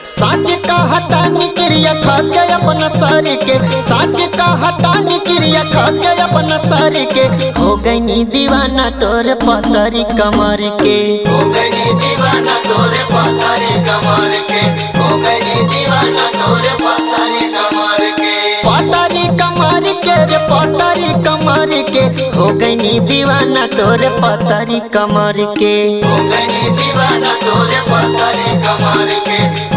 साच का हटानी क्रिया खा के अपना सर के, साच का हटानी क्रिया खा के अपना सर के। हो गई नी दीवाना तोरे पतरी कमर के, हो गई नी दीवाना तोरे पतरी कमर के, हो गई नी दीवाना तोरे पतरी कमर के, पतरी कमर के रे पतरी कमर के। हो गई नी दीवाना तोरे पतरी कमर के, हो गई नी दीवाना तोरे पतरी कमर के।